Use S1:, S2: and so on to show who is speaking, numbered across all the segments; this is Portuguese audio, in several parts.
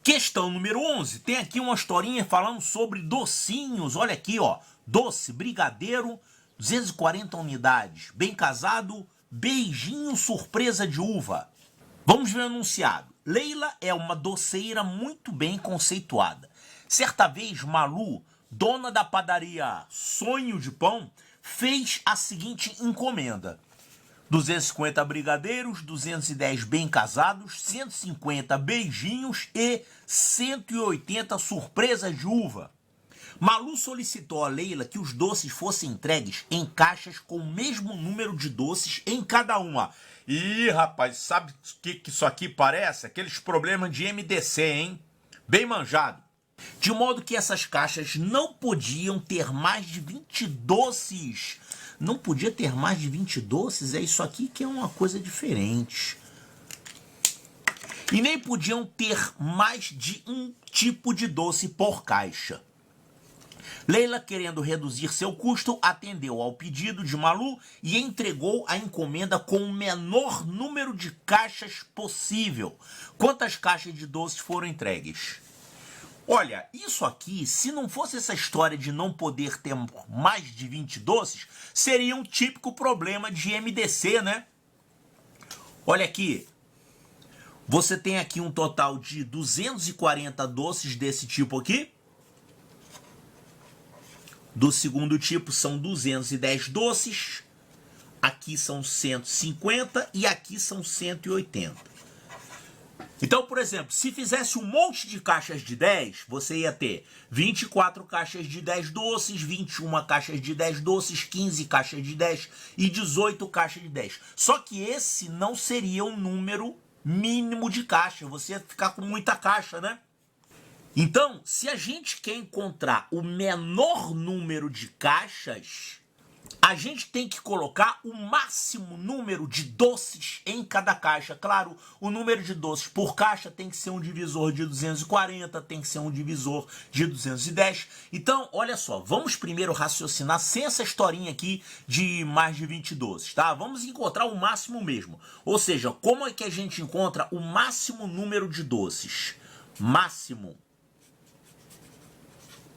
S1: Questão número 11. Tem aqui uma historinha falando sobre docinhos. Olha aqui, ó. Doce, brigadeiro, 240 unidades. Bem casado, beijinho, surpresa de uva. Vamos ver o enunciado. Leila é uma doceira muito bem conceituada. Certa vez, Malu, dona da padaria Sonho de Pão, fez a seguinte encomenda: 250 brigadeiros, 210 bem casados, 150 beijinhos e 180 surpresas de uva. Malu solicitou a Leila que os doces fossem entregues em caixas com o mesmo número de doces em cada uma. Ih, rapaz, sabe o que isso aqui parece? Aqueles problemas de MDC, hein? Bem manjado. De modo que essas caixas não podiam ter mais de 20 doces. Não podia ter mais de 20 doces? É isso aqui que é uma coisa diferente. E nem podiam ter mais de um tipo de doce por caixa. Leila, querendo reduzir seu custo, atendeu ao pedido de Malu e entregou a encomenda com o menor número de caixas possível. Quantas caixas de doces foram entregues? Olha, isso aqui, se não fosse essa história de não poder ter mais de 20 doces, seria um típico problema de MDC, né? Olha aqui, você tem aqui um total de 240 doces desse tipo aqui. Do segundo tipo são 210 doces, aqui são 150 e aqui são 180. Então, por exemplo, se fizesse um monte de caixas de 10, você ia ter 24 caixas de 10 doces, 21 caixas de 10 doces, 15 caixas de 10 e 18 caixas de 10. Só que esse não seria um número mínimo de caixa, você ia ficar com muita caixa, né? Então, se a gente quer encontrar o menor número de caixas, a gente tem que colocar o máximo número de doces em cada caixa. Claro, o número de doces por caixa tem que ser um divisor de 240, tem que ser um divisor de 210. Então, olha só, vamos primeiro raciocinar sem essa historinha aqui de mais de 20 doces, tá? Vamos encontrar o máximo mesmo. Ou seja, como é que a gente encontra o máximo número de doces? Máximo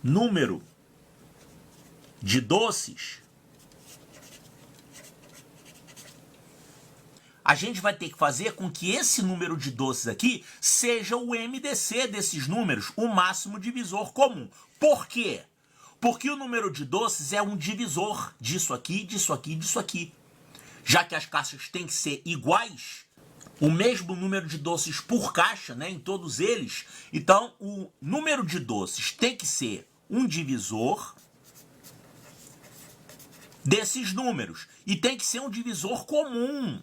S1: número de doces, a gente vai ter que fazer com que esse número de doces aqui seja o MDC desses números, o máximo divisor comum. Por quê? Porque o número de doces é um divisor disso aqui, disso aqui, disso aqui. Já que as caixas têm que ser iguais, o mesmo número de doces por caixa, né, em todos eles, então o número de doces tem que ser um divisor desses números. E tem que ser um divisor comum.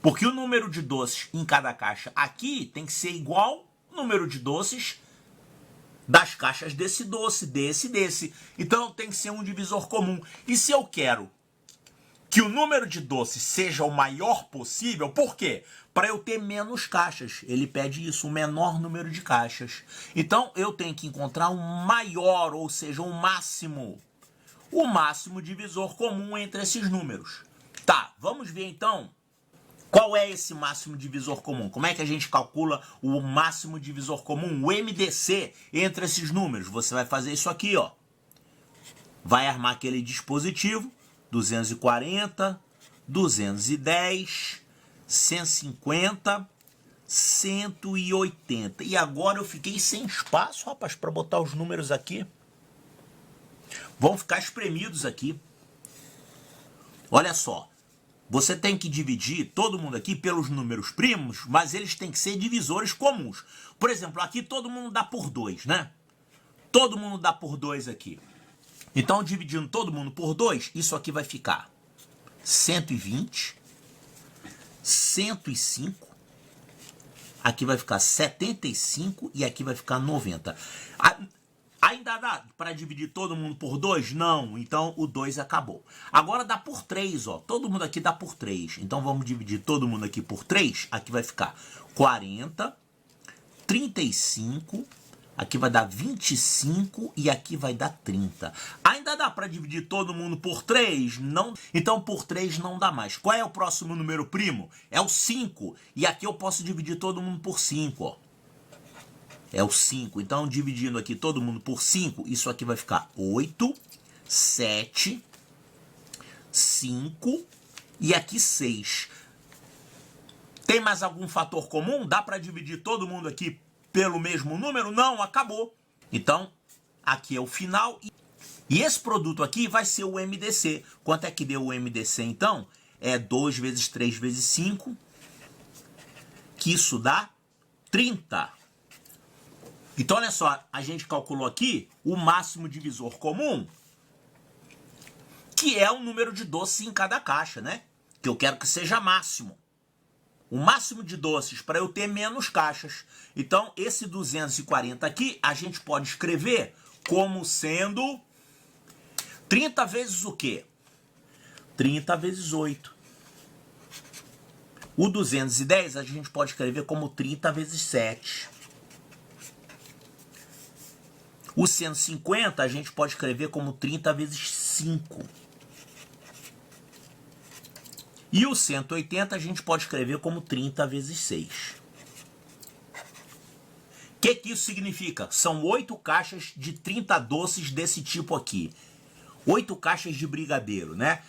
S1: Porque o número de doces em cada caixa aqui tem que ser igual ao número de doces das caixas desse doce, desse. Então tem que ser um divisor comum. E se eu quero que o número de doces seja o maior possível, por quê? Para eu ter menos caixas. Ele pede isso, o menor número de caixas. Então eu tenho que encontrar um maior, ou seja, um máximo. O máximo divisor comum entre esses números. Tá, vamos ver então qual é esse máximo divisor comum. Como é que a gente calcula o máximo divisor comum, o MDC, entre esses números? Você vai fazer isso aqui, ó. Vai armar aquele dispositivo. 240, 210, 150, 180. E agora eu fiquei sem espaço, rapaz, para botar os números aqui. Vão ficar espremidos aqui. Olha só. Você tem que dividir todo mundo aqui pelos números primos, mas eles têm que ser divisores comuns. Por exemplo, aqui todo mundo dá por 2, né? Todo mundo dá por 2 aqui. Então, dividindo todo mundo por 2, isso aqui vai ficar 120, 105, aqui vai ficar 75 e aqui vai ficar 90. Ainda dá para dividir todo mundo por 2? Não, então o 2 acabou. Agora dá por 3, ó. Todo mundo aqui dá por 3. Então vamos dividir todo mundo aqui por 3. Aqui vai ficar 40, 35... Aqui vai dar 25 e aqui vai dar 30. Ainda dá para dividir todo mundo por 3? Não. Então por 3 não dá mais. Qual é o próximo número primo? É o 5. E aqui eu posso dividir todo mundo por 5, ó. É o 5. Então, dividindo aqui todo mundo por 5, isso aqui vai ficar 8, 7, 5 e aqui 6. Tem mais algum fator comum? Dá para dividir todo mundo aqui pelo mesmo número? Não, acabou. Então, aqui é o final. E esse produto aqui vai ser o MDC. Quanto é que deu o MDC, então? É 2 vezes 3 vezes 5, que isso dá 30. Então, olha só, a gente calculou aqui o máximo divisor comum, que é o número de doces em cada caixa, né? Que eu quero que seja máximo. O máximo de doces para eu ter menos caixas. Então, esse 240 aqui, a gente pode escrever como sendo 30 vezes o quê? 30 vezes 8. O 210 a gente pode escrever como 30 vezes 7. O 150 a gente pode escrever como 30 vezes 5. E o 180 a gente pode escrever como 30 vezes 6. O que isso significa? São 8 caixas de 30 doces desse tipo aqui. 8 caixas de brigadeiro, né?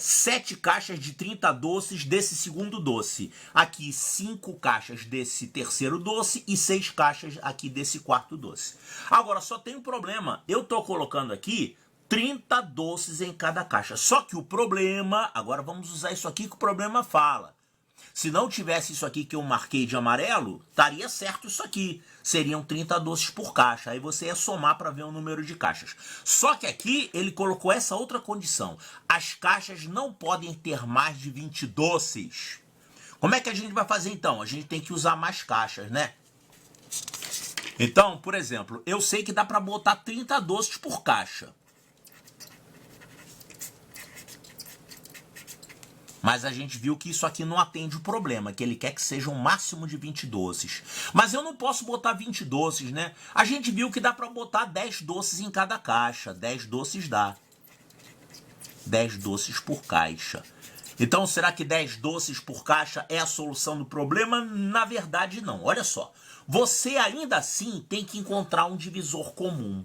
S1: 7 caixas de 30 doces desse segundo doce. Aqui 5 caixas desse terceiro doce e 6 caixas aqui desse quarto doce. Agora só tem um problema. Eu tô colocando aqui 30 doces em cada caixa. Só que o problema, agora vamos usar isso aqui que o problema fala. Se não tivesse isso aqui que eu marquei de amarelo, estaria certo isso aqui. Seriam 30 doces por caixa. Aí você ia somar para ver o número de caixas. Só que aqui ele colocou essa outra condição. As caixas não podem ter mais de 20 doces. Como é que a gente vai fazer então? A gente tem que usar mais caixas, né? Então, por exemplo, eu sei que dá para botar 30 doces por caixa. Mas a gente viu que isso aqui não atende o problema, que ele quer que seja um máximo de 20 doces. Mas eu não posso botar 20 doces, né? A gente viu que dá para botar 10 doces em cada caixa. 10 doces dá. 10 doces por caixa. Então, será que 10 doces por caixa é a solução do problema? Na verdade, não. Olha só. Você ainda assim tem que encontrar um divisor comum.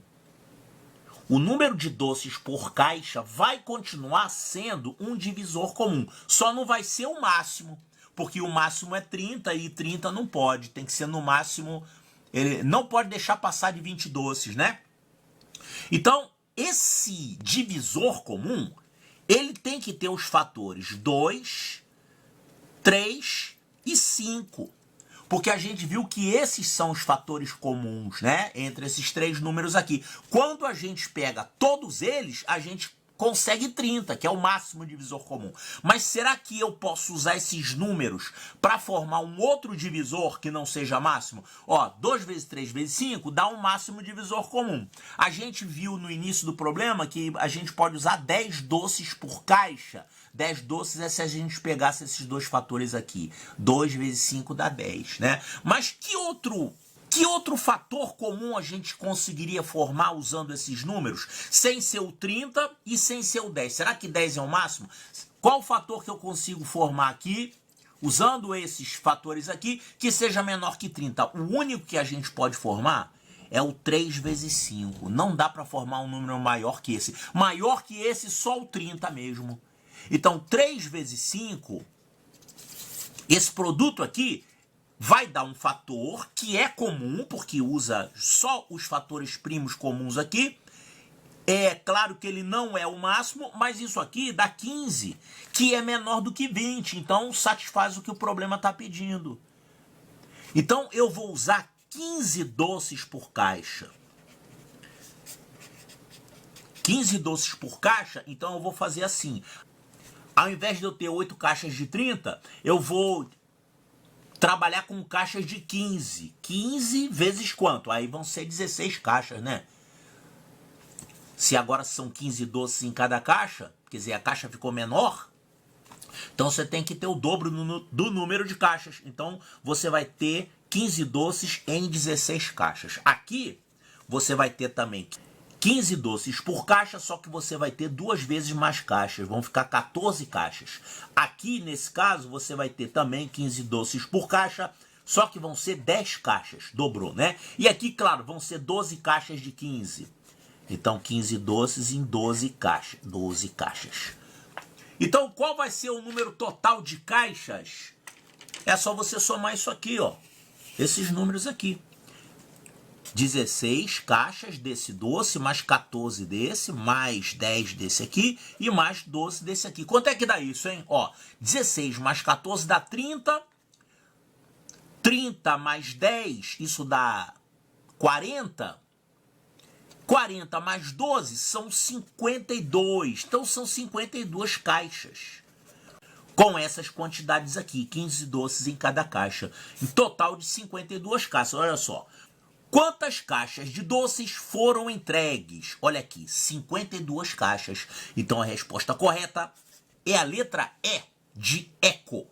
S1: O número de doces por caixa vai continuar sendo um divisor comum. Só não vai ser o máximo, porque o máximo é 30 e 30 não pode. Tem que ser no máximo, ele não pode deixar passar de 20 doces, né? Então, esse divisor comum, ele tem que ter os fatores 2, 3 e 5. Porque a gente viu que esses são os fatores comuns, né? Entre esses 3 números aqui. Quando a gente pega todos eles, a gente consegue 30, que é o máximo divisor comum. Mas será que eu posso usar esses números para formar um outro divisor que não seja máximo? Ó, 2 vezes 3 vezes 5 dá um máximo divisor comum. A gente viu no início do problema que a gente pode usar 10 doces por caixa. 10 doces é se a gente pegasse esses dois fatores aqui. 2 vezes 5 dá 10, né? Mas que outro fator comum a gente conseguiria formar usando esses números? Sem ser o 30 e sem ser o 10. Será que 10 é o máximo? Qual fator que eu consigo formar aqui, usando esses fatores aqui, que seja menor que 30? O único que a gente pode formar é o 3 vezes 5. Não dá para formar um número maior que esse. Maior que esse, só o 30 mesmo. Então, 3 vezes 5, esse produto aqui vai dar um fator que é comum, porque usa só os fatores primos comuns aqui. É claro que ele não é o máximo, mas isso aqui dá 15, que é menor do que 20. Então, satisfaz o que o problema está pedindo. Então, eu vou usar 15 doces por caixa. 15 doces por caixa, então eu vou fazer assim. Ao invés de eu ter 8 caixas de 30, eu vou trabalhar com caixas de 15. 15 vezes quanto? Aí vão ser 16 caixas, né? Se agora são 15 doces em cada caixa, quer dizer, a caixa ficou menor, então você tem que ter o dobro do número de caixas. Então você vai ter 15 doces em 16 caixas. Aqui você vai ter também 15 doces por caixa, só que você vai ter 2 vezes mais caixas, vão ficar 14 caixas. Aqui, nesse caso, você vai ter também 15 doces por caixa, Só que vão ser 10 caixas, dobrou, né? E aqui, claro, vão ser 12 caixas de 15. Então, 15 doces em 12 caixas. 12 caixas. Então, qual vai ser o número total de caixas? É só você somar isso aqui, ó. Esses números aqui. 16 caixas desse doce, mais 14 desse, mais 10 desse aqui e mais 12 desse aqui. Quanto é que dá isso, hein? Ó, 16 mais 14 dá 30. 30 mais 10, isso dá 40. 40 mais 12 são 52. Então, são 52 caixas. Com essas quantidades aqui, 15 doces em cada caixa. Em total de 52 caixas. Olha só. Quantas caixas de doces foram entregues? Olha aqui, 52 caixas. Então, a resposta correta é a letra E de eco.